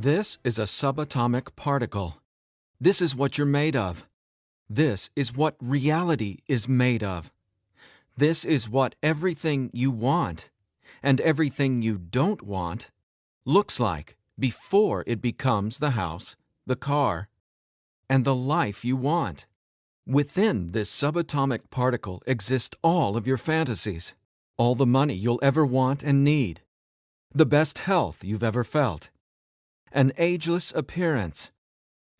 This is a subatomic particle. This is what you're made of. This is what reality is made of. This is what everything you want and everything you don't want looks like before it becomes the house, the car, and the life you want. Within this subatomic particle exist all of your fantasies, all the money you'll ever want and need, the best health you've ever felt, an ageless appearance,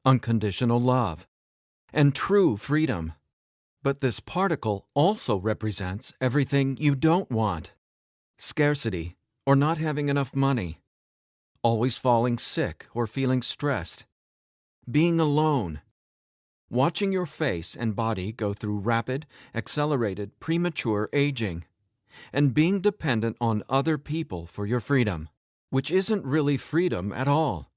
unconditional love, and true freedom. But this particle also represents everything you don't want: scarcity or not having enough money, always falling sick or feeling stressed, being alone, watching your face and body go through rapid, accelerated, premature aging, and being dependent on other people for your freedom, which isn't really freedom at all.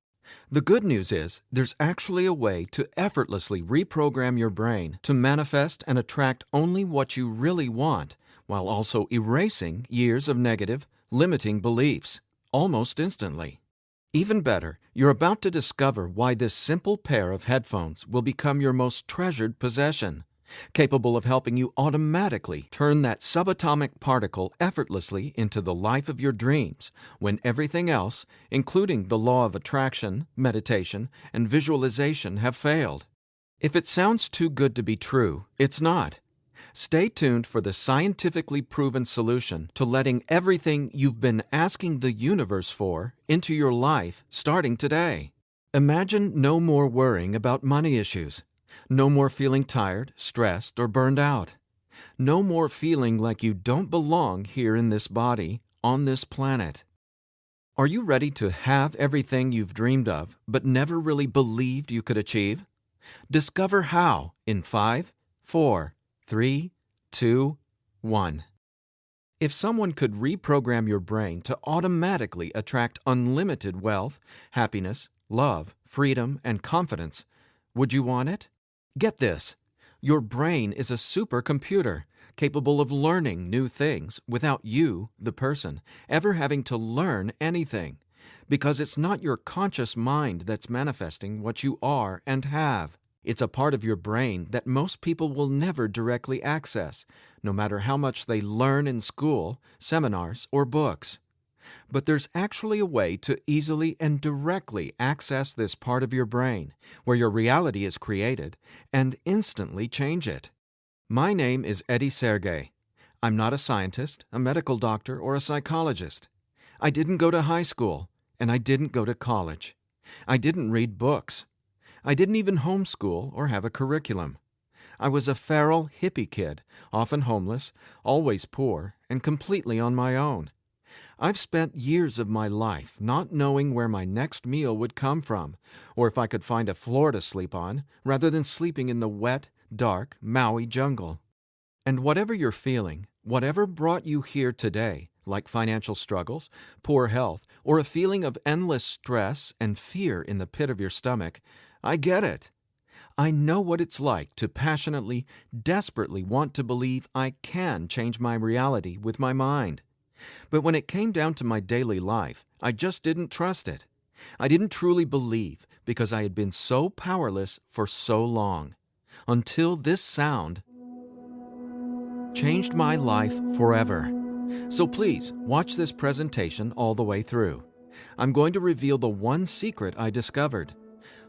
The good news is there's actually a way to effortlessly reprogram your brain to manifest and attract only what you really want, while also erasing years of negative, limiting beliefs, almost instantly. Even better, you're about to discover why this simple pair of headphones will become your most treasured possession, capable of helping you automatically turn that subatomic particle effortlessly into the life of your dreams when everything else, including the law of attraction, meditation, and visualization, have failed. If it sounds too good to be true, it's not. Stay tuned for the scientifically proven solution to letting everything you've been asking the universe for into your life starting today. Imagine no more worrying about money issues. No more feeling tired, stressed, or burned out. No more feeling like you don't belong here in this body, on this planet. Are you ready to have everything you've dreamed of but never really believed you could achieve? Discover how in 5, 4, 3, 2, 1. If someone could reprogram your brain to automatically attract unlimited wealth, happiness, love, freedom, and confidence, would you want it? Get this. Your brain is a supercomputer capable of learning new things without you, the person, ever having to learn anything, because it's not your conscious mind that's manifesting what you are and have. It's a part of your brain that most people will never directly access, no matter how much they learn in school, seminars, or books. But there's actually a way to easily and directly access this part of your brain, where your reality is created, and instantly change it. My name is Eddie Sergey. I'm not a scientist, a medical doctor, or a psychologist. I didn't go to high school, and I didn't go to college. I didn't read books. I didn't even homeschool or have a curriculum. I was a feral hippie kid, often homeless, always poor, and completely on my own. I've spent years of my life not knowing where my next meal would come from, or if I could find a floor to sleep on, rather than sleeping in the wet, dark Maui jungle. And whatever you're feeling, whatever brought you here today, like financial struggles, poor health, or a feeling of endless stress and fear in the pit of your stomach, I get it. I know what it's like to passionately, desperately want to believe I can change my reality with my mind. But when it came down to my daily life, I just didn't trust it. I didn't truly believe because I had been so powerless for so long. Until this sound changed my life forever. So please, watch this presentation all the way through. I'm going to reveal the one secret I discovered.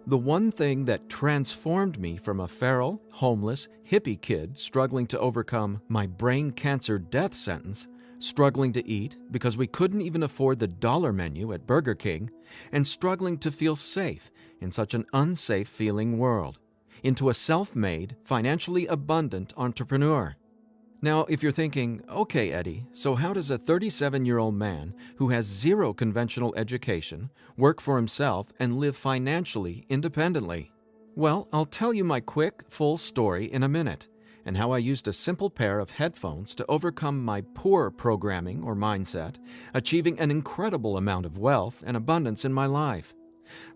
The one thing that transformed me from a feral, homeless, hippie kid struggling to overcome my brain cancer death sentence, struggling to eat because we couldn't even afford the dollar menu at Burger King, and struggling to feel safe in such an unsafe-feeling world, into a self-made, financially abundant entrepreneur. Now, if you're thinking, okay, Eddie, so how does a 37-year-old man who has zero conventional education work for himself and live financially independently? Well, I'll tell you my quick, full story in a minute, and how I used a simple pair of headphones to overcome my poor programming or mindset, achieving an incredible amount of wealth and abundance in my life.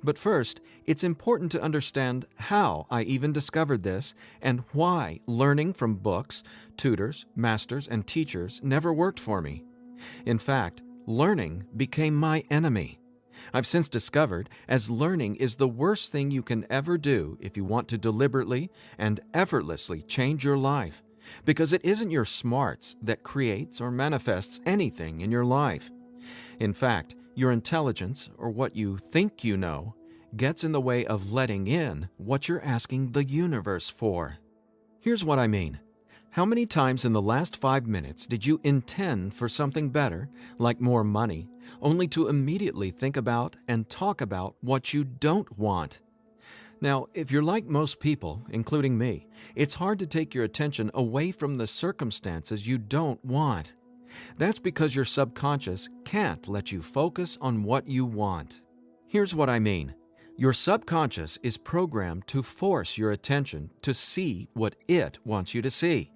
But first, it's important to understand how I even discovered this and why learning from books, tutors, masters, and teachers never worked for me. In fact, learning became my enemy. I've since discovered as learning is the worst thing you can ever do if you want to deliberately and effortlessly change your life, because it isn't your smarts that creates or manifests anything in your life. In fact, your intelligence, or what you think you know, gets in the way of letting in what you're asking the universe for. Here's what I mean. How many times in the last 5 minutes did you intend for something better, like more money, only to immediately think about and talk about what you don't want? Now, if you're like most people, including me, it's hard to take your attention away from the circumstances you don't want. That's because your subconscious can't let you focus on what you want. Here's what I mean. Your subconscious is programmed to force your attention to see what it wants you to see.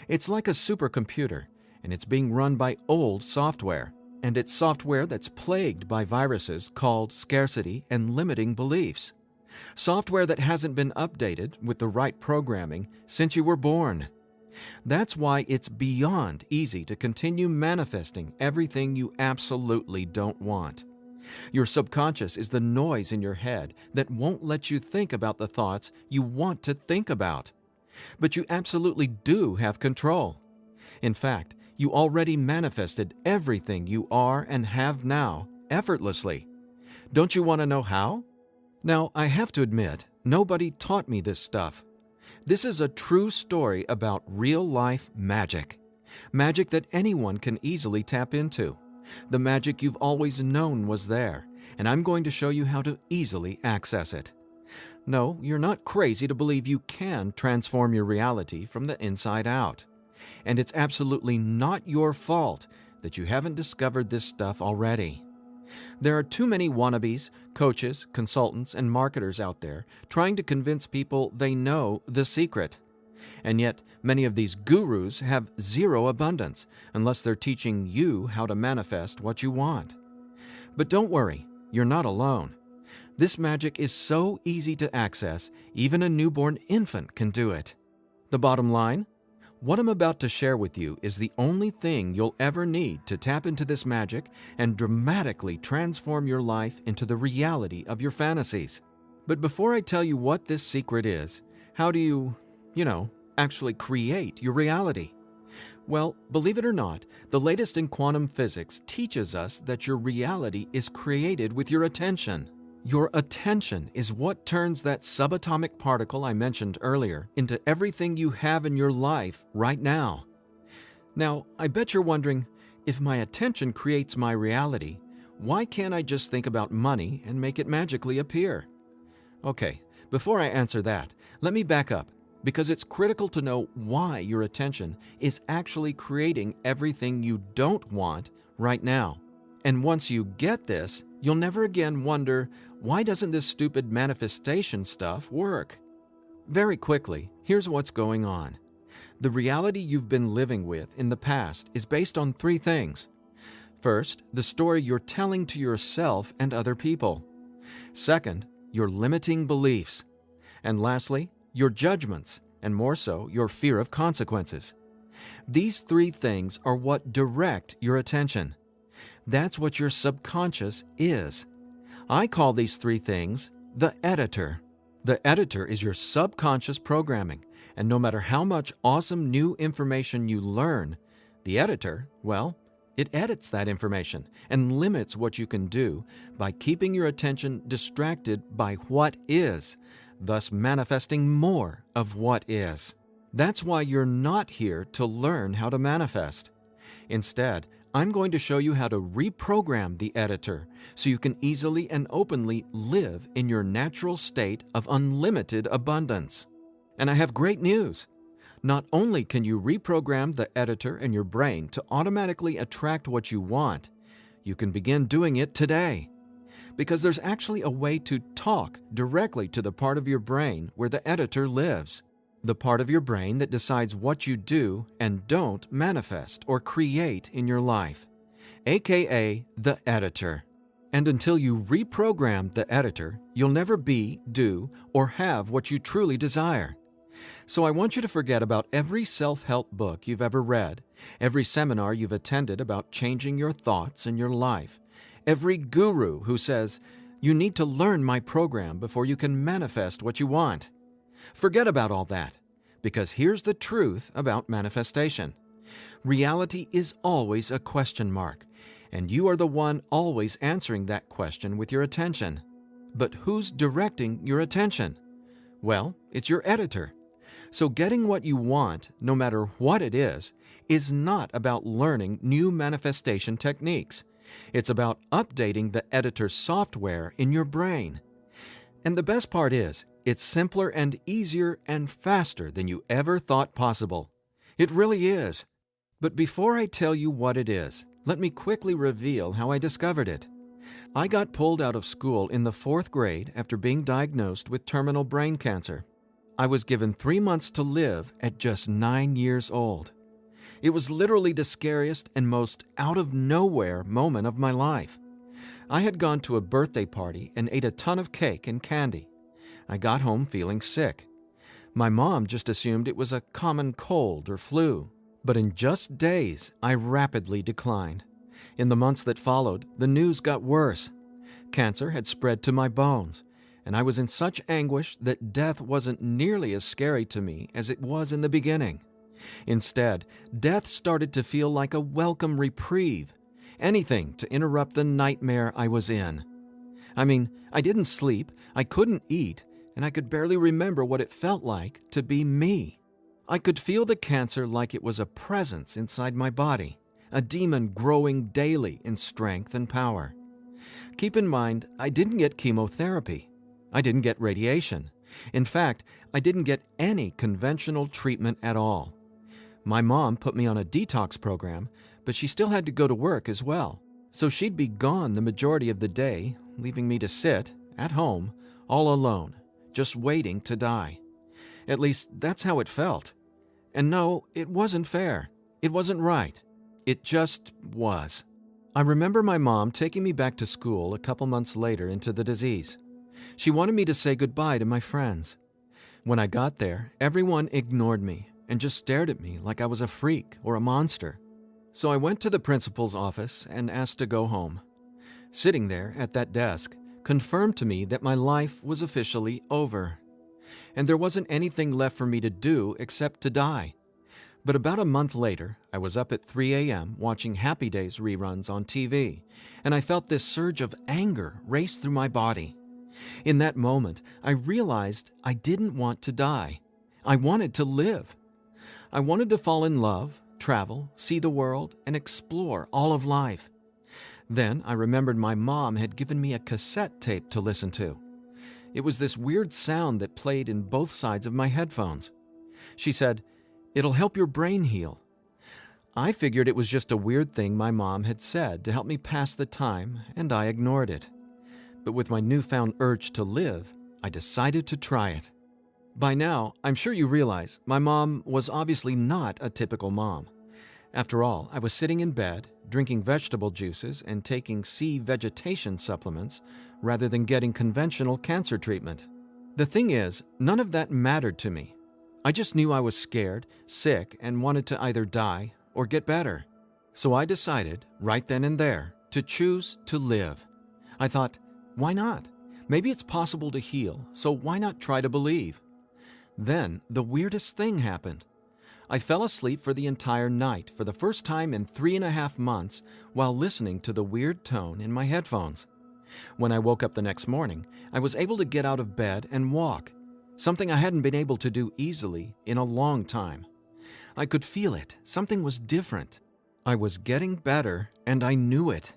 It's like a supercomputer, and it's being run by old software, and it's software that's plagued by viruses called scarcity and limiting beliefs. Software that hasn't been updated with the right programming since you were born. That's why it's beyond easy to continue manifesting everything you absolutely don't want. Your subconscious is the noise in your head that won't let you think about the thoughts you want to think about. But you absolutely do have control. In fact, you already manifested everything you are and have now effortlessly. Don't you want to know how? Now, I have to admit, nobody taught me this stuff. This is a true story about real-life magic. Magic that anyone can easily tap into. The magic you've always known was there, and I'm going to show you how to easily access it. No, you're not crazy to believe you can transform your reality from the inside out. And it's absolutely not your fault that you haven't discovered this stuff already. There are too many wannabes, coaches, consultants, and marketers out there trying to convince people they know the secret. And yet, many of these gurus have zero abundance unless they're teaching you how to manifest what you want. But don't worry, you're not alone. This magic is so easy to access, even a newborn infant can do it. The bottom line? What I'm about to share with you is the only thing you'll ever need to tap into this magic and dramatically transform your life into the reality of your fantasies. But before I tell you what this secret is, how do you, actually create your reality? Well, believe it or not, the latest in quantum physics teaches us that your reality is created with your attention. Your attention is what turns that subatomic particle I mentioned earlier into everything you have in your life right now. Now, I bet you're wondering, if my attention creates my reality, why can't I just think about money and make it magically appear? Okay, before I answer that, let me back up, because it's critical to know why your attention is actually creating everything you don't want right now. And once you get this, you'll never again wonder, why doesn't this stupid manifestation stuff work? Very quickly, here's what's going on. The reality you've been living with in the past is based on 3 things. First, the story you're telling to yourself and other people. Second, your limiting beliefs. And lastly, your judgments, and more so, your fear of consequences. These 3 things are what direct your attention. That's what your subconscious is. I call these 3 things the editor. The editor is your subconscious programming, and no matter how much awesome new information you learn, the editor, well, it edits that information and limits what you can do by keeping your attention distracted by what is, thus manifesting more of what is. That's why you're not here to learn how to manifest. Instead, I'm going to show you how to reprogram the editor so you can easily and openly live in your natural state of unlimited abundance. And I have great news. Not only can you reprogram the editor in your brain to automatically attract what you want, you can begin doing it today. Because there's actually a way to talk directly to the part of your brain where the editor lives. The part of your brain that decides what you do and don't manifest or create in your life, aka the editor. And until you reprogram the editor, you'll never be, do, or have what you truly desire. So I want you to forget about every self-help book you've ever read, every seminar you've attended about changing your thoughts and your life, every guru who says, "You need to learn my program before you can manifest what you want." Forget about all that, because here's the truth about manifestation. Reality is always a question mark, and you are the one always answering that question with your attention. But who's directing your attention? Well, it's your editor. So getting what you want, no matter what it is not about learning new manifestation techniques. It's about updating the editor's software in your brain. And the best part is, it's simpler and easier and faster than you ever thought possible. It really is. But before I tell you what it is, let me quickly reveal how I discovered it. I got pulled out of school in the 4th grade after being diagnosed with terminal brain cancer. I was given 3 months to live at just 9 years old. It was literally the scariest and most out-of-nowhere moment of my life. I had gone to a birthday party and ate a ton of cake and candy. I got home feeling sick. My mom just assumed it was a common cold or flu. But in just days, I rapidly declined. In the months that followed, the news got worse. Cancer had spread to my bones, and I was in such anguish that death wasn't nearly as scary to me as it was in the beginning. Instead, death started to feel like a welcome reprieve, anything to interrupt the nightmare I was in. I mean, I didn't sleep, I couldn't eat, and I could barely remember what it felt like to be me. I could feel the cancer like it was a presence inside my body, a demon growing daily in strength and power. Keep in mind, I didn't get chemotherapy. I didn't get radiation. In fact, I didn't get any conventional treatment at all. My mom put me on a detox program, but she still had to go to work as well. So she'd be gone the majority of the day, leaving me to sit, at home, all alone, just waiting to die. At least, that's how it felt. And no, it wasn't fair. It wasn't right. It just was. I remember my mom taking me back to school a couple months later into the disease. She wanted me to say goodbye to my friends. When I got there, everyone ignored me and just stared at me like I was a freak or a monster. So I went to the principal's office and asked to go home. Sitting there at that desk confirmed to me that my life was officially over. And there wasn't anything left for me to do except to die. But about a month later, I was up at 3 a.m. watching Happy Days reruns on TV, and I felt this surge of anger race through my body. In that moment, I realized I didn't want to die. I wanted to live. I wanted to fall in love, travel, see the world, and explore all of life. Then I remembered my mom had given me a cassette tape to listen to. It was this weird sound that played in both sides of my headphones. She said, "It'll help your brain heal." I figured it was just a weird thing my mom had said to help me pass the time, and I ignored it. But with my newfound urge to live, I decided to try it. By now, I'm sure you realize my mom was obviously not a typical mom. After all, I was sitting in bed, drinking vegetable juices and taking sea vegetation supplements rather than getting conventional cancer treatment. The thing is, none of that mattered to me. I just knew I was scared, sick, and wanted to either die or get better. So I decided, right then and there, to choose to live. I thought, why not? Maybe it's possible to heal, so why not try to believe? Then, the weirdest thing happened. I fell asleep for the entire night for the first time in 3.5 months while listening to the weird tone in my headphones. When I woke up the next morning, I was able to get out of bed and walk, something I hadn't been able to do easily in a long time. I could feel it. Something was different. I was getting better, and I knew it.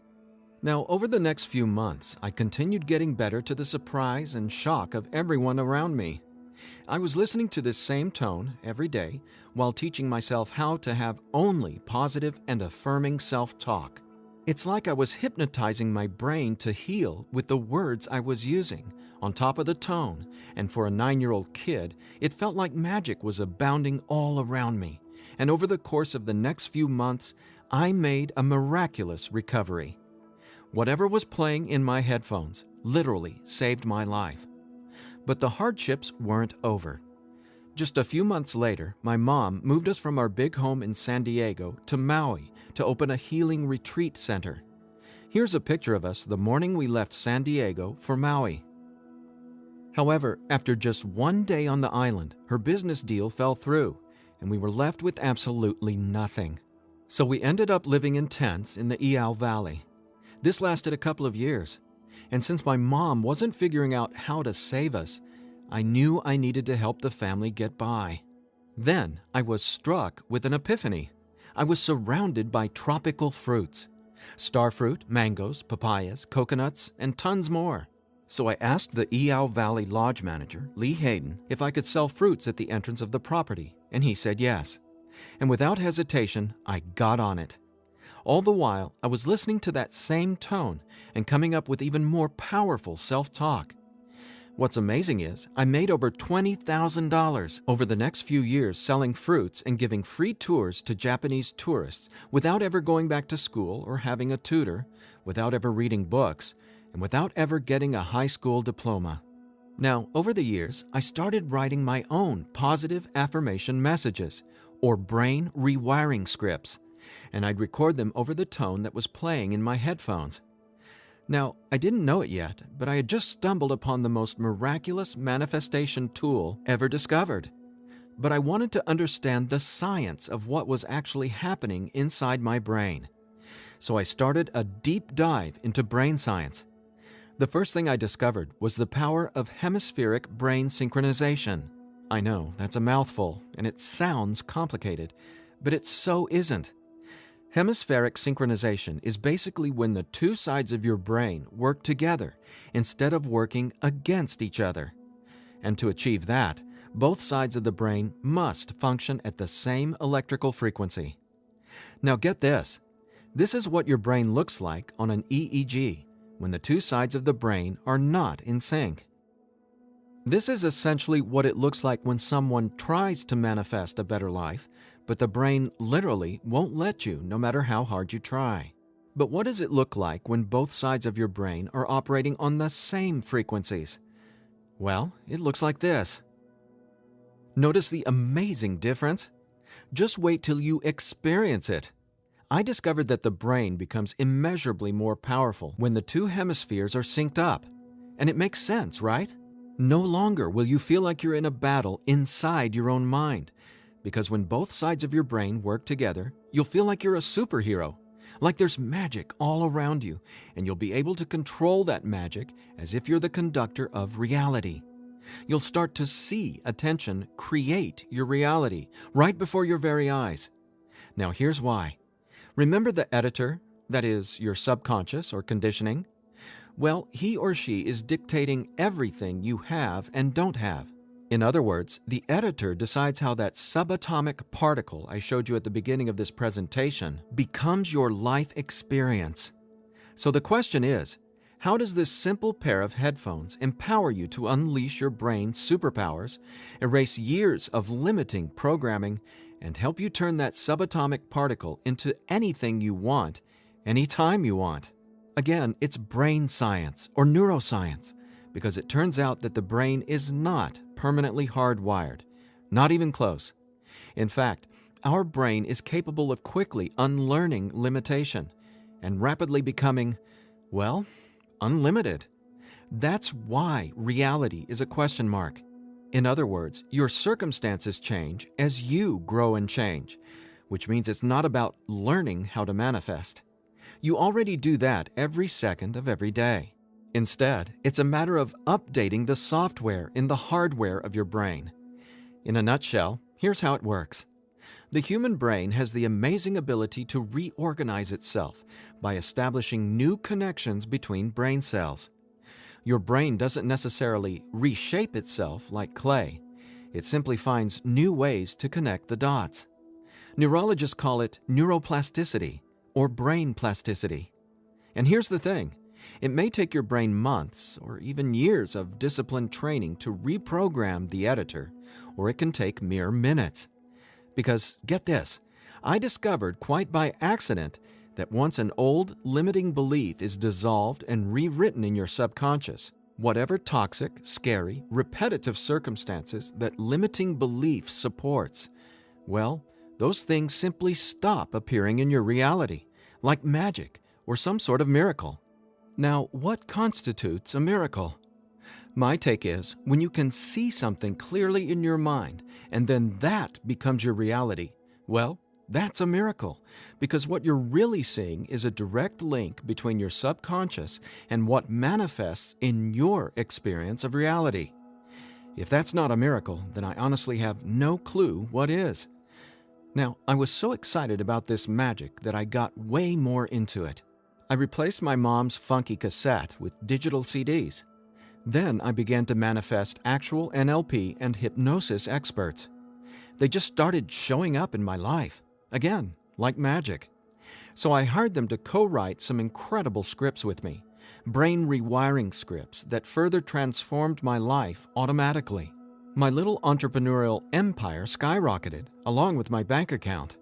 Now, over the next few months, I continued getting better to the surprise and shock of everyone around me. I was listening to this same tone every day while teaching myself how to have only positive and affirming self-talk. It's like I was hypnotizing my brain to heal with the words I was using, on top of the tone, and for a 9-year-old kid, it felt like magic was abounding all around me. And over the course of the next few months, I made a miraculous recovery. Whatever was playing in my headphones literally saved my life. But the hardships weren't over. Just a few months later, my mom moved us from our big home in San Diego to Maui to open a healing retreat center. Here's a picture of us the morning we left San Diego for Maui. However, after just one day on the island, her business deal fell through, and we were left with absolutely nothing. So we ended up living in tents in the Iao Valley. This lasted a couple of years, and since my mom wasn't figuring out how to save us, I knew I needed to help the family get by. Then I was struck with an epiphany. I was surrounded by tropical fruits: starfruit, mangoes, papayas, coconuts, and tons more. So I asked the Iao Valley Lodge manager, Lee Hayden, if I could sell fruits at the entrance of the property, and he said yes. And without hesitation, I got on it. All the while, I was listening to that same tone and coming up with even more powerful self-talk. What's amazing is I made over $20,000 over the next few years selling fruits and giving free tours to Japanese tourists without ever going back to school or having a tutor, without ever reading books, and without ever getting a high school diploma. Now, over the years, I started writing my own positive affirmation messages, or brain rewiring scripts, and I'd record them over the tone that was playing in my headphones. Now, I didn't know it yet, but I had just stumbled upon the most miraculous manifestation tool ever discovered. But I wanted to understand the science of what was actually happening inside my brain. So I started a deep dive into brain science. The first thing I discovered was the power of hemispheric brain synchronization. I know, that's a mouthful, and it sounds complicated, but it so isn't. Hemispheric synchronization is basically when the two sides of your brain work together instead of working against each other. And to achieve that, both sides of the brain must function at the same electrical frequency. Now get this. This is what your brain looks like on an EEG when the two sides of the brain are not in sync. This is essentially what it looks like when someone tries to manifest a better life, but the brain literally won't let you no matter how hard you try. But what does it look like when both sides of your brain are operating on the same frequencies? Well, it looks like this. Notice the amazing difference? Just wait till you experience it. I discovered that the brain becomes immeasurably more powerful when the two hemispheres are synced up. And it makes sense, right? No longer will you feel like you're in a battle inside your own mind, because when both sides of your brain work together, you'll feel like you're a superhero, like there's magic all around you, and you'll be able to control that magic as if you're the conductor of reality. You'll start to see attention create your reality right before your very eyes. Now here's why. Remember the editor, that is, your subconscious or conditioning? Well, he or she is dictating everything you have and don't have. In other words, the editor decides how that subatomic particle I showed you at the beginning of this presentation becomes your life experience. So the question is, how does this simple pair of headphones empower you to unleash your brain's superpowers, erase years of limiting programming, and help you turn that subatomic particle into anything you want, anytime you want? Again, it's brain science or neuroscience, because it turns out that the brain is not permanently hardwired, not even close. In fact, our brain is capable of quickly unlearning limitation and rapidly becoming, well, unlimited. That's why reality is a question mark. In other words, your circumstances change as you grow and change, which means it's not about learning how to manifest. You already do that every second of every day. Instead, it's a matter of updating the software in the hardware of your brain. In a nutshell, here's how it works. The human brain has the amazing ability to reorganize itself by establishing new connections between brain cells. Your brain doesn't necessarily reshape itself like clay. It simply finds new ways to connect the dots. Neurologists call it neuroplasticity or brain plasticity. And here's the thing. It may take your brain months or even years of disciplined training to reprogram the editor, or it can take mere minutes. Because, get this, I discovered quite by accident that once an old, limiting belief is dissolved and rewritten in your subconscious, whatever toxic, scary, repetitive circumstances that limiting belief supports, well, those things simply stop appearing in your reality, like magic, or some sort of miracle. Now, what constitutes a miracle? My take is when you can see something clearly in your mind and then that becomes your reality, well, that's a miracle, because what you're really seeing is a direct link between your subconscious and what manifests in your experience of reality. If that's not a miracle, then I honestly have no clue what is. Now, I was so excited about this magic that I got way more into it. I replaced my mom's funky cassette with digital CDs. Then I began to manifest actual NLP and hypnosis experts. They just started showing up in my life, again, like magic. So I hired them to co-write some incredible scripts with me, brain rewiring scripts that further transformed my life automatically. My little entrepreneurial empire skyrocketed, along with my bank account.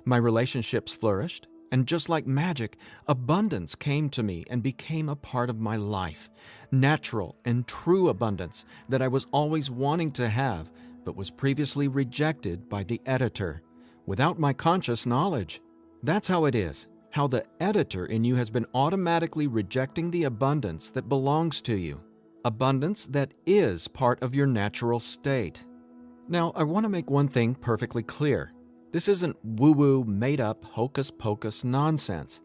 My relationships flourished, and just like magic, abundance came to me and became a part of my life. Natural and true abundance that I was always wanting to have, but was previously rejected by the editor, without my conscious knowledge. That's how it is, how the editor in you has been automatically rejecting the abundance that belongs to you. Abundance that is part of your natural state. Now, I want to make one thing perfectly clear. This isn't woo-woo, made-up, hocus-pocus nonsense.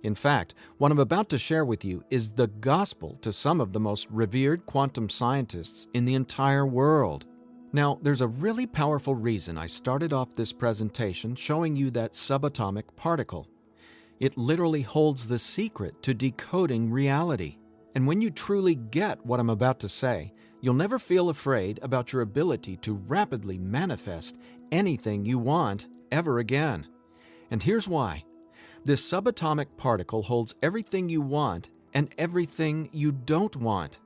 In fact, what I'm about to share with you is the gospel to some of the most revered quantum scientists in the entire world. Now, there's a really powerful reason I started off this presentation showing you that subatomic particle. It literally holds the secret to decoding reality. And when you truly get what I'm about to say, you'll never feel afraid about your ability to rapidly manifest anything you want ever again. And here's why. This subatomic particle holds everything you want and everything you don't want.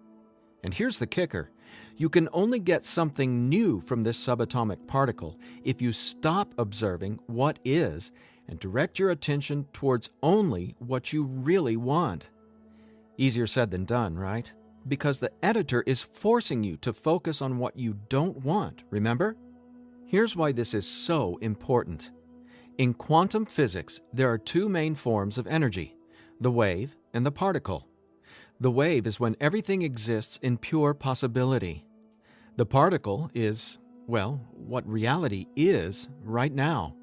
And here's the kicker. You can only get something new from this subatomic particle if you stop observing what is and direct your attention towards only what you really want. Easier said than done, right? Because the editor is forcing you to focus on what you don't want, remember? Here's why this is so important. In quantum physics, there are two main forms of energy, the wave and the particle. The wave is when everything exists in pure possibility. The particle is, well, what reality is right now.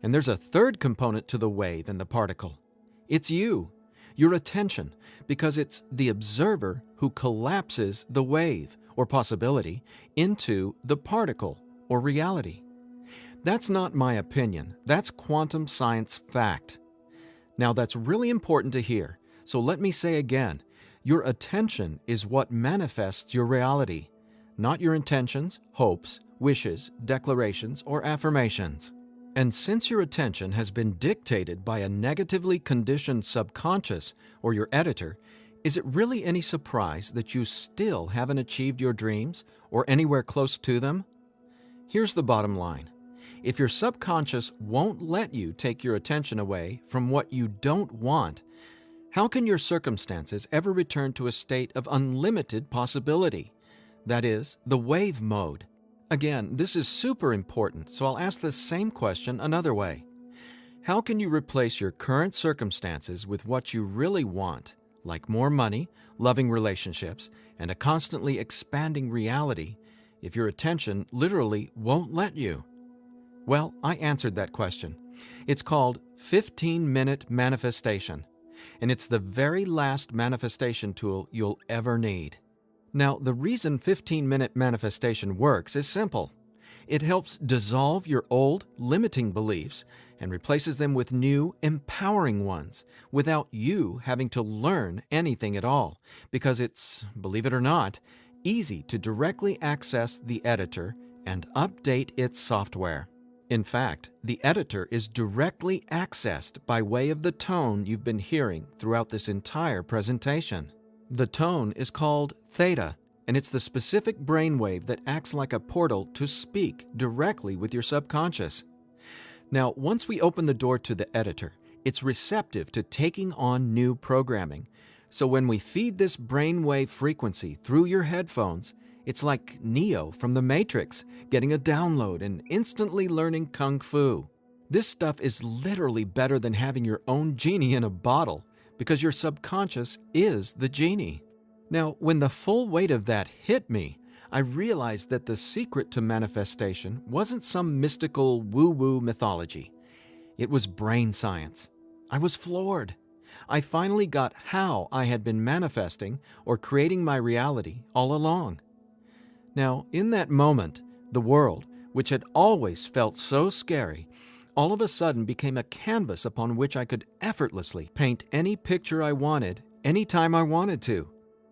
And there's a third component to the wave and the particle. It's you, your attention, because it's the observer who collapses the wave, or possibility, into the particle, or reality. That's not my opinion. That's quantum science fact. Now, that's really important to hear, so let me say again, your attention is what manifests your reality, not your intentions, hopes, wishes, declarations, or affirmations. And since your attention has been dictated by a negatively conditioned subconscious or your editor, is it really any surprise that you still haven't achieved your dreams or anywhere close to them? Here's the bottom line. If your subconscious won't let you take your attention away from what you don't want, how can your circumstances ever return to a state of unlimited possibility? That is, the wave mode. Again, this is super important, so I'll ask the same question another way. How can you replace your current circumstances with what you really want, like more money, loving relationships, and a constantly expanding reality, if your attention literally won't let you? Well, I answered that question. It's called 15-minute manifestation, and it's the very last manifestation tool you'll ever need. Now, the reason 15-minute manifestation works is simple. It helps dissolve your old, limiting beliefs and replaces them with new, empowering ones without you having to learn anything at all, because it's, believe it or not, easy to directly access the editor and update its software. In fact, the editor is directly accessed by way of the tone you've been hearing throughout this entire presentation. The tone is called Theta, and it's the specific brainwave that acts like a portal to speak directly with your subconscious. Now, once we open the door to the editor, it's receptive to taking on new programming. So when we feed this brainwave frequency through your headphones, it's like Neo from the Matrix getting a download and instantly learning Kung Fu. This stuff is literally better than having your own genie in a bottle, because your subconscious is the genie. Now, when the full weight of that hit me, I realized that the secret to manifestation wasn't some mystical woo-woo mythology. It was brain science. I was floored. I finally got how I had been manifesting or creating my reality all along. Now, in that moment, the world, which had always felt so scary, all of a sudden became a canvas upon which I could effortlessly paint any picture I wanted, anytime I wanted to.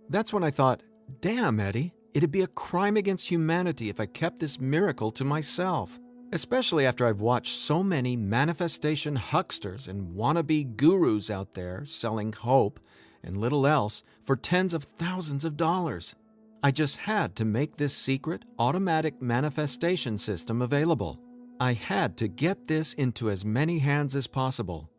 That's when I thought, damn, Eddie, it'd be a crime against humanity if I kept this miracle to myself. Especially after I've watched so many manifestation hucksters and wannabe gurus out there selling hope and little else for tens of thousands of dollars. I just had to make this secret, automatic manifestation system available. I had to get this into as many hands as possible.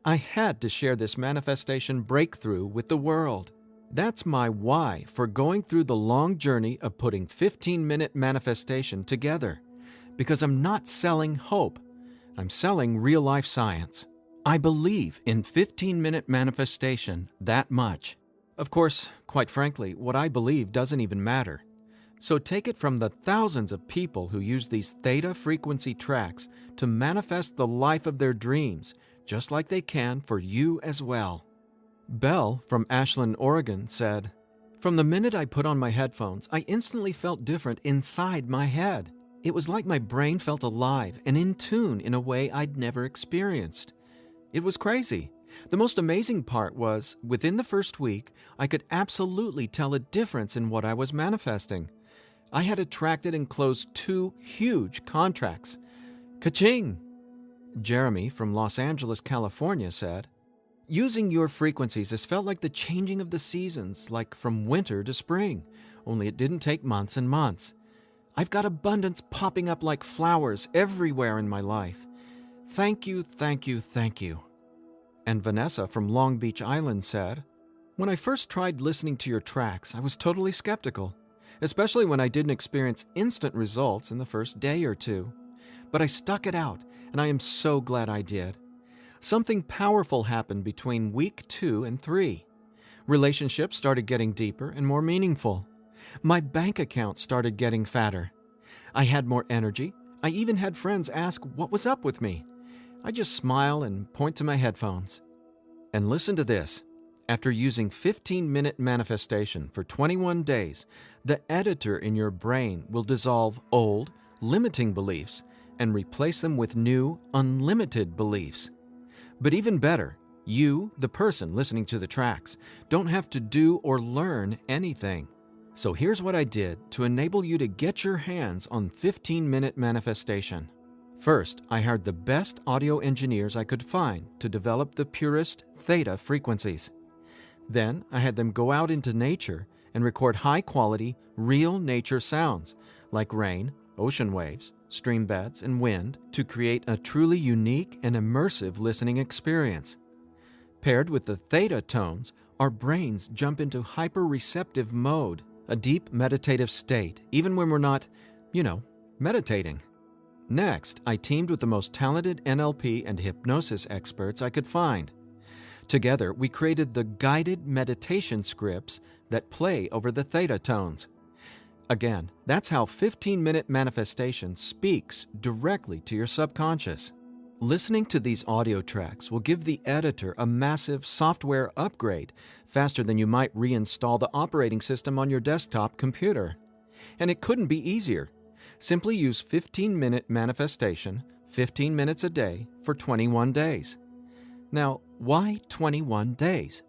I had to share this manifestation breakthrough with the world. That's my why for going through the long journey of putting 15-minute manifestation together. Because I'm not selling hope, I'm selling real-life science. I believe in 15-minute manifestation that much. Of course, quite frankly, what I believe doesn't even matter. So take it from the thousands of people who use these theta frequency tracks to manifest the life of their dreams, just like they can for you as well. Belle from Ashland, Oregon said, "From the minute I put on my headphones, I instantly felt different inside my head. It was like my brain felt alive and in tune in a way I'd never experienced. It was crazy. The most amazing part was, within the first week, I could absolutely tell a difference in what I was manifesting. I had attracted and closed 2 huge contracts. Ka-ching!" Jeremy from Los Angeles, California said, "Using your frequencies has felt like the changing of the seasons, like from winter to spring, only it didn't take months and months. I've got abundance popping up like flowers everywhere in my life. Thank you, thank you, thank you." And Vanessa from Long Beach Island said, "When I first tried listening to your tracks, I was totally skeptical, especially when I didn't experience instant results in the first day or two. But I stuck it out, and I am so glad I did. Something powerful happened between week 2 and 3. Relationships started getting deeper and more meaningful. My bank account started getting fatter. I had more energy. I even had friends ask what was up with me. I just smile and point to my headphones. And listen to this. After using 15-minute manifestation for 21 days, the editor in your brain will dissolve old, limiting beliefs and replace them with new, unlimited beliefs. But even better, you, the person listening to the tracks, don't have to do or learn anything. So here's what I did to enable you to get your hands on 15-minute manifestation. First, I hired the best audio engineers I could find to develop the purest theta frequencies. Then, I had them go out into nature and record high-quality, real nature sounds like rain, ocean waves, stream beds, and wind to create a truly unique and immersive listening experience. Paired with the theta tones, our brains jump into hyper-receptive mode, a deep meditative state, even when we're not, meditating. Next, I teamed with the most talented NLP and hypnosis experts I could find. Together, we created the guided meditation scripts that play over the theta tones. Again, that's how 15-minute manifestation speaks directly to your subconscious. Listening to these audio tracks will give the editor a massive software upgrade faster than you might reinstall the operating system on your desktop computer. And it couldn't be easier. Simply use 15-minute manifestation, 15 minutes a day for 21 days. Now, why 21 days?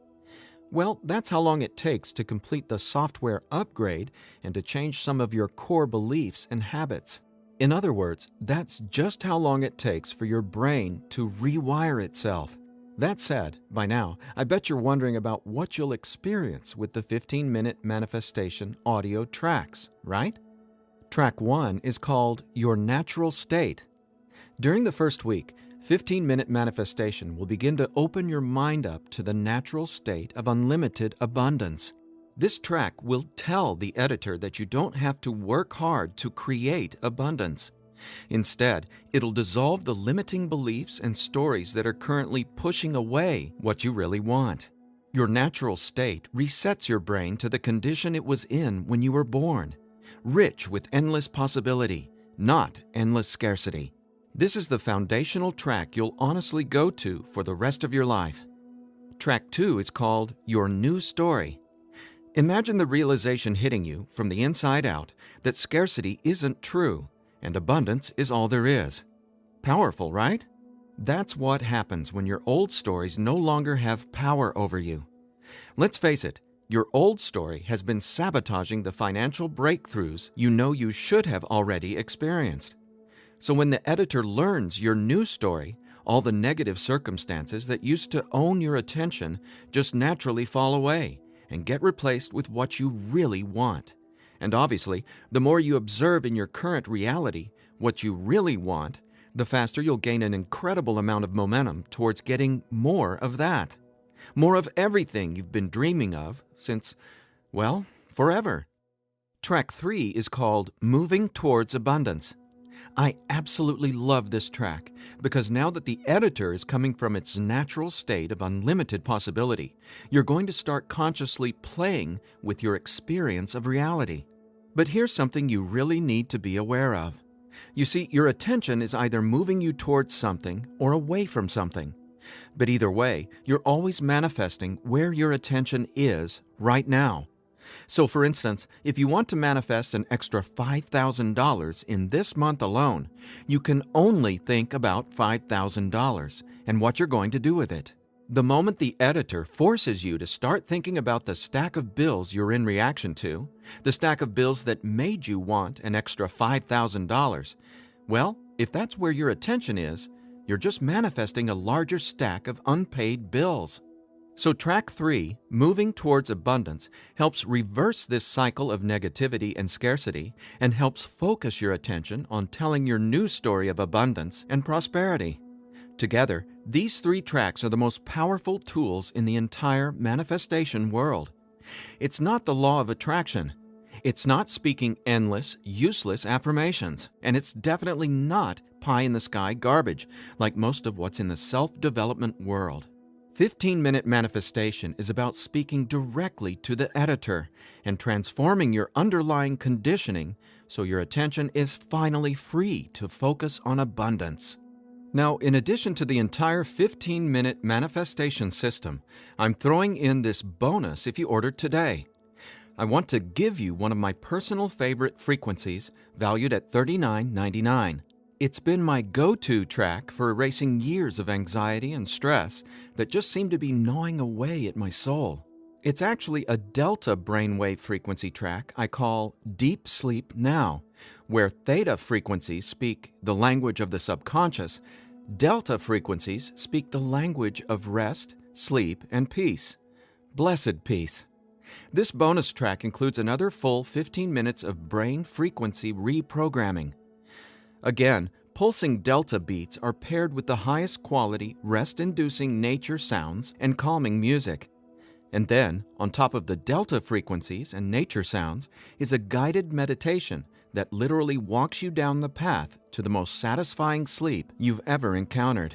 Well, that's how long it takes to complete the software upgrade and to change some of your core beliefs and habits. In other words, that's just how long it takes for your brain to rewire itself. That said, by now, I bet you're wondering about what you'll experience with the 15-minute manifestation audio tracks, right? Track 1 is called Your Natural State. During the first week, 15-minute manifestation will begin to open your mind up to the natural state of unlimited abundance. This track will tell the editor that you don't have to work hard to create abundance. Instead, it'll dissolve the limiting beliefs and stories that are currently pushing away what you really want. Your natural state resets your brain to the condition it was in when you were born, rich with endless possibility, not endless scarcity. This is the foundational track you'll honestly go to for the rest of your life. Track 2 is called Your New Story. Imagine the realization hitting you from the inside out that scarcity isn't true and abundance is all there is. Powerful, right? That's what happens when your old stories no longer have power over you. Let's face it, your old story has been sabotaging the financial breakthroughs you know you should have already experienced. So when the editor learns your new story, all the negative circumstances that used to own your attention just naturally fall away and get replaced with what you really want. And obviously, the more you observe in your current reality what you really want, the faster you'll gain an incredible amount of momentum towards getting more of that. More of everything you've been dreaming of since, well, forever. Track 3 is called Moving Towards Abundance. I absolutely love this track because now that the editor is coming from its natural state of unlimited possibility, you're going to start consciously playing with your experience of reality. But here's something you really need to be aware of. You see, your attention is either moving you towards something or away from something. But either way, you're always manifesting where your attention is right now. So for instance, if you want to manifest an extra $5,000 in this month alone, you can only think about $5,000 and what you're going to do with it. The moment the editor forces you to start thinking about the stack of bills you're in reaction to, the stack of bills that made you want an extra $5,000, well, if that's where your attention is, you're just manifesting a larger stack of unpaid bills. So track 3, Moving Towards Abundance, helps reverse this cycle of negativity and scarcity and helps focus your attention on telling your new story of abundance and prosperity. Together, these 3 tracks are the most powerful tools in the entire manifestation world. It's not the law of attraction. It's not speaking endless, useless affirmations. And it's definitely not pie-in-the-sky garbage like most of what's in the self-development world. 15-minute manifestation is about speaking directly to the editor and transforming your underlying conditioning so your attention is finally free to focus on abundance. Now, in addition to the entire 15-minute manifestation system, I'm throwing in this bonus if you order today. I want to give you one of my personal favorite frequencies valued at $39.99. It's been my go-to track for erasing years of anxiety and stress that just seem to be gnawing away at my soul. It's actually a delta brainwave frequency track I call Deep Sleep Now, where theta frequencies speak the language of the subconscious, delta frequencies speak the language of rest, sleep, and peace. Blessed peace. This bonus track includes another full 15 minutes of brain frequency reprogramming. Again, pulsing delta beats are paired with the highest quality, rest-inducing nature sounds and calming music. And then, on top of the delta frequencies and nature sounds, is a guided meditation that literally walks you down the path to the most satisfying sleep you've ever encountered.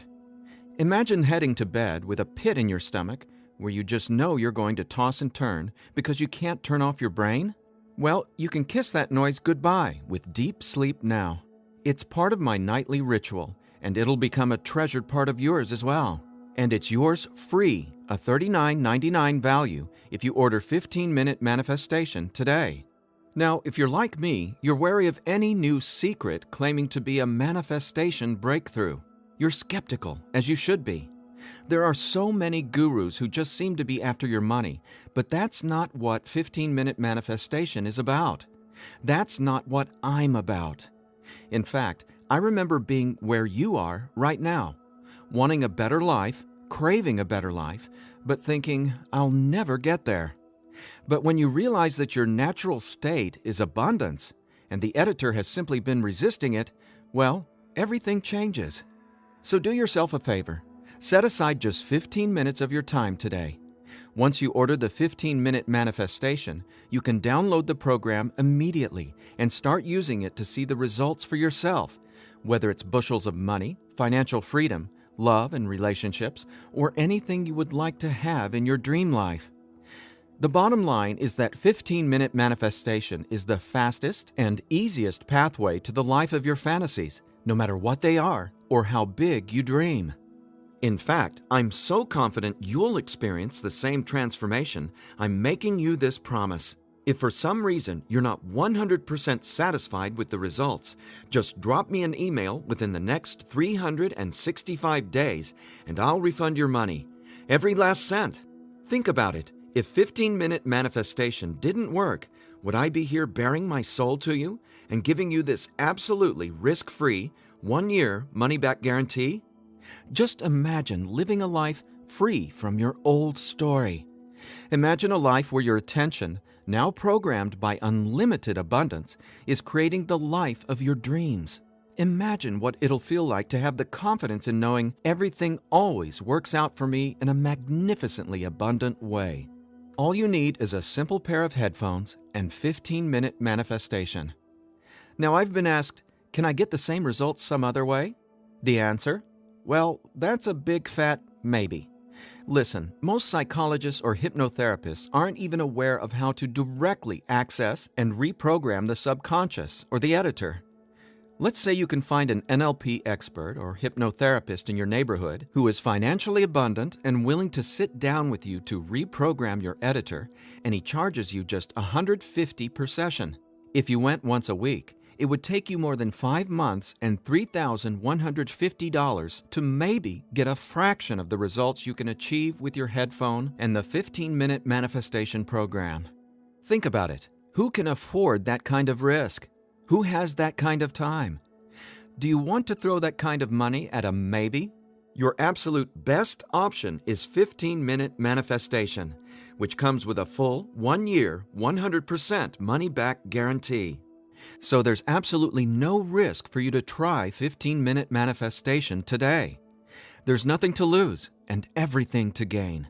Imagine heading to bed with a pit in your stomach where you just know you're going to toss and turn because you can't turn off your brain? Well, you can kiss that noise goodbye with Deep Sleep Now. It's part of my nightly ritual, and it'll become a treasured part of yours as well. And it's yours free, a $39.99 value, if you order 15-minute manifestation today. Now, if you're like me, you're wary of any new secret claiming to be a manifestation breakthrough. You're skeptical, as you should be. There are so many gurus who just seem to be after your money, but that's not what 15-minute manifestation is about. That's not what I'm about. In fact, I remember being where you are right now, wanting a better life, craving a better life, but thinking, I'll never get there. But when you realize that your natural state is abundance, and the editor has simply been resisting it, well, everything changes. So do yourself a favor. Set aside just 15 minutes of your time today. Once you order the 15-minute manifestation, you can download the program immediately and start using it to see the results for yourself, whether it's bushels of money, financial freedom, love and relationships, or anything you would like to have in your dream life. The bottom line is that 15-minute manifestation is the fastest and easiest pathway to the life of your fantasies, no matter what they are or how big you dream. In fact, I'm so confident you'll experience the same transformation, I'm making you this promise. If for some reason you're not 100% satisfied with the results, just drop me an email within the next 365 days and I'll refund your money. Every last cent. Think about it. If 15-minute manifestation didn't work, would I be here bearing my soul to you and giving you this absolutely risk-free, 1-year money-back guarantee? Just imagine living a life free from your old story. Imagine a life where your attention, now programmed by unlimited abundance, is creating the life of your dreams. Imagine what it'll feel like to have the confidence in knowing everything always works out for me in a magnificently abundant way. All you need is a simple pair of headphones and 15-minute manifestation. Now, I've been asked, can I get the same results some other way? The answer? Well, that's a big fat maybe. Listen, most psychologists or hypnotherapists aren't even aware of how to directly access and reprogram the subconscious or the editor. Let's say you can find an NLP expert or hypnotherapist in your neighborhood who is financially abundant and willing to sit down with you to reprogram your editor, and he charges you just $150 per session. If you went once a week, it would take you more than 5 months and $3,150 to maybe get a fraction of the results you can achieve with your headphone and the 15-minute manifestation program. Think about it. Who can afford that kind of risk? Who has that kind of time? Do you want to throw that kind of money at a maybe? Your absolute best option is 15-minute manifestation, which comes with a full 1-year, 100% money-back guarantee. So there's absolutely no risk for you to try 15-minute manifestation today. There's nothing to lose and everything to gain.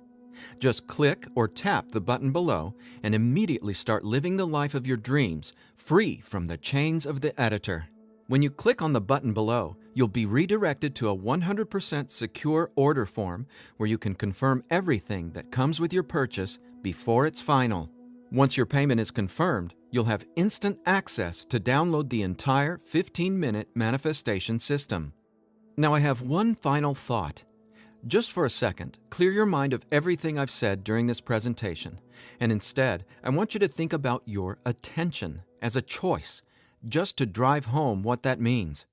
Just click or tap the button below and immediately start living the life of your dreams, free from the chains of the editor. When you click on the button below, you'll be redirected to a 100% secure order form where you can confirm everything that comes with your purchase before it's final. Once your payment is confirmed, you'll have instant access to download the entire 15-minute manifestation system. Now I have one final thought. Just for a second, clear your mind of everything I've said during this presentation, and instead, I want you to think about your attention as a choice, just to drive home what that means.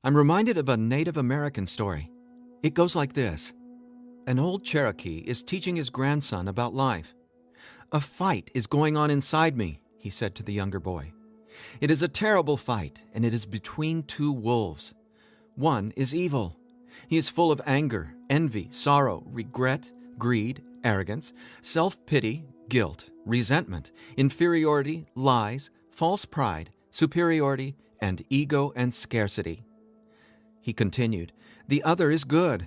I'm reminded of a Native American story. It goes like this. An old Cherokee is teaching his grandson about life. "A fight is going on inside me," he said to the younger boy. "It is a terrible fight, and it is between two wolves. One is evil. He is full of anger, envy, sorrow, regret, greed, arrogance, self-pity, guilt, resentment, inferiority, lies, false pride, superiority, and ego and scarcity." He continued, "The other is good.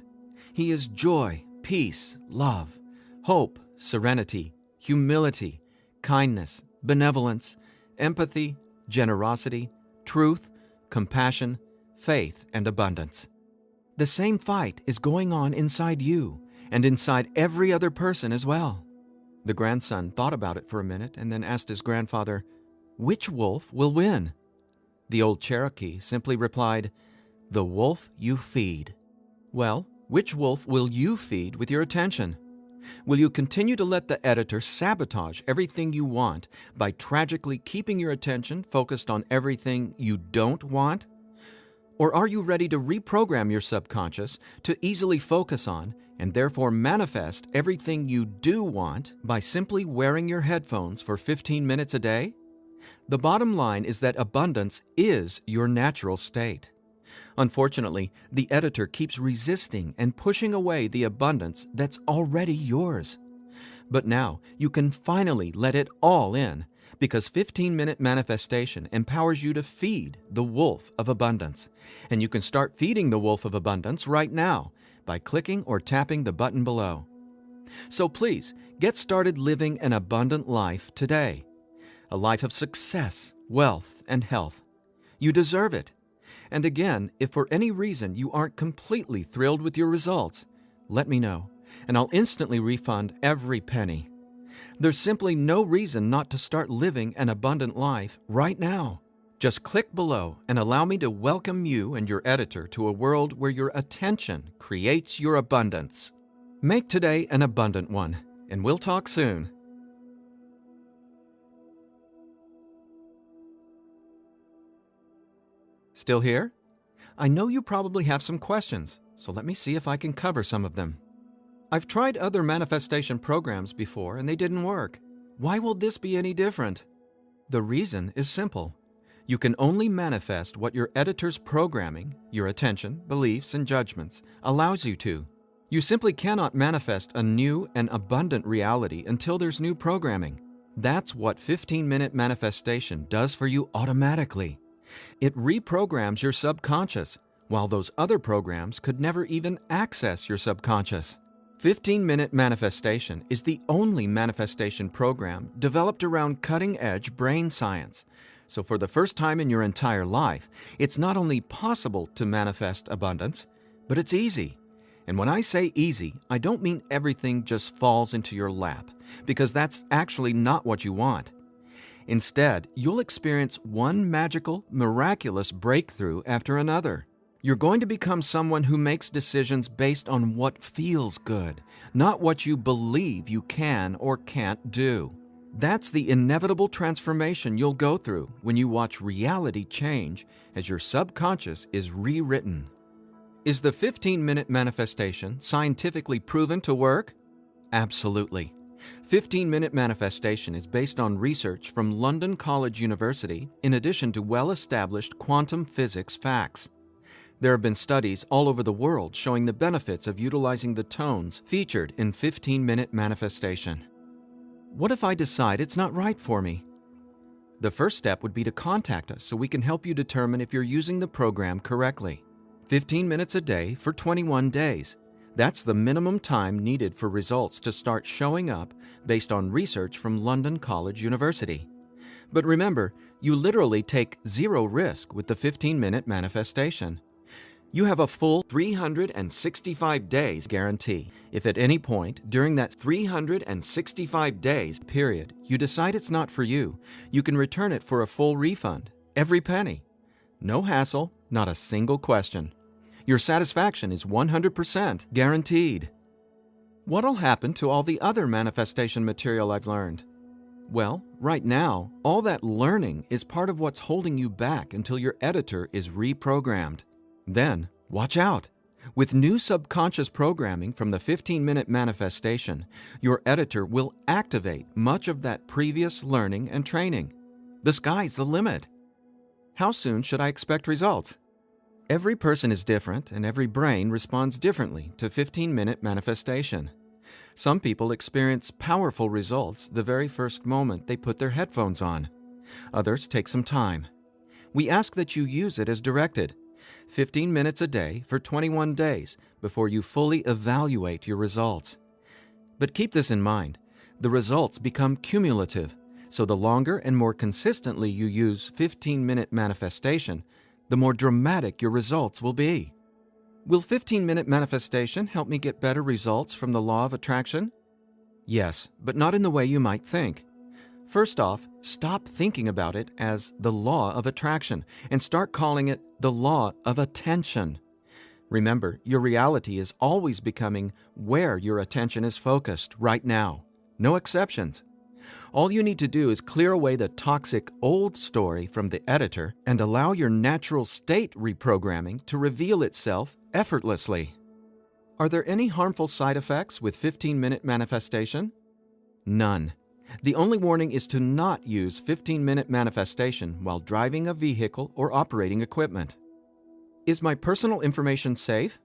He is joy, peace, love, hope, serenity, humility, kindness, benevolence, empathy, generosity, truth, compassion, faith, and abundance. The same fight is going on inside you and inside every other person as well." The grandson thought about it for a minute and then asked his grandfather, "Which wolf will win?" The old Cherokee simply replied, "The wolf you feed." Well, which wolf will you feed with your attention? Will you continue to let the editor sabotage everything you want by tragically keeping your attention focused on everything you don't want? Or are you ready to reprogram your subconscious to easily focus on and therefore manifest everything you do want by simply wearing your headphones for 15 minutes a day? The bottom line is that abundance is your natural state. Unfortunately, the editor keeps resisting and pushing away the abundance that's already yours. But now you can finally let it all in, because 15-minute manifestation empowers you to feed the wolf of abundance. And you can start feeding the wolf of abundance right now by clicking or tapping the button below. So please, get started living an abundant life today. A life of success, wealth, and health. You deserve it. And again, if for any reason you aren't completely thrilled with your results, let me know, and I'll instantly refund every penny. There's simply no reason not to start living an abundant life right now. Just click below and allow me to welcome you and your editor to a world where your attention creates your abundance. Make today an abundant one, and we'll talk soon. Still here? I know you probably have some questions, so let me see if I can cover some of them. I've tried other manifestation programs before and they didn't work. Why will this be any different? The reason is simple. You can only manifest what your editor's programming, your attention, beliefs, and judgments allows you to. You simply cannot manifest a new and abundant reality until there's new programming. That's what 15-minute manifestation does for you automatically. It reprograms your subconscious, while those other programs could never even access your subconscious. 15-minute manifestation is the only manifestation program developed around cutting-edge brain science. So for the first time in your entire life, it's not only possible to manifest abundance, but it's easy. And when I say easy, I don't mean everything just falls into your lap, because that's actually not what you want. Instead, you'll experience one magical, miraculous breakthrough after another. You're going to become someone who makes decisions based on what feels good, not what you believe you can or can't do. That's the inevitable transformation you'll go through when you watch reality change as your subconscious is rewritten. Is the 15-minute manifestation scientifically proven to work? Absolutely. 15-minute manifestation is based on research from London College University in addition to well-established quantum physics facts. There have been studies all over the world showing the benefits of utilizing the tones featured in 15-minute manifestation. What if I decide it's not right for me? The first step would be to contact us so we can help you determine if you're using the program correctly. 15 minutes a day for 21 days. That's the minimum time needed for results to start showing up based on research from London College University. But remember, you literally take zero risk with the 15-minute manifestation. You have a full 365 days guarantee. If at any point during that 365 days period you decide it's not for you, you can return it for a full refund, every penny. No hassle, not a single question. Your satisfaction is 100% guaranteed. What'll happen to all the other manifestation material I've learned? Well, right now, all that learning is part of what's holding you back until your editor is reprogrammed. Then, watch out! With new subconscious programming from the 15-minute manifestation, your editor will activate much of that previous learning and training. The sky's the limit. How soon should I expect results? Every person is different, and every brain responds differently to 15-minute manifestation. Some people experience powerful results the very first moment they put their headphones on. Others take some time. We ask that you use it as directed. 15 minutes a day for 21 days before you fully evaluate your results. But keep this in mind, the results become cumulative, so the longer and more consistently you use 15-minute manifestation, the more dramatic your results will be. Will 15-minute manifestation help me get better results from the law of attraction? Yes, but not in the way you might think. First off, stop thinking about it as the law of attraction and start calling it the law of attention. Remember, your reality is always becoming where your attention is focused right now. No exceptions. All you need to do is clear away the toxic old story from the editor and allow your natural state reprogramming to reveal itself effortlessly. Are there any harmful side effects with 15-minute manifestation? None. The only warning is to not use 15-minute manifestation while driving a vehicle or operating equipment. Is my personal information safe?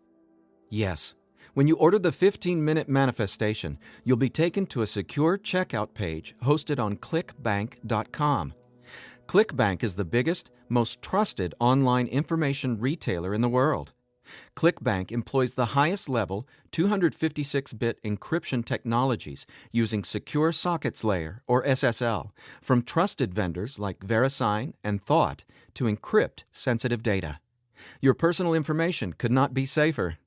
Yes. When you order the 15-minute manifestation, you'll be taken to a secure checkout page hosted on clickbank.com. ClickBank is the biggest, most trusted online information retailer in the world. ClickBank employs the highest level 256-bit encryption technologies using Secure Sockets Layer, or SSL, from trusted vendors like VeriSign and Thought to encrypt sensitive data. Your personal information could not be safer.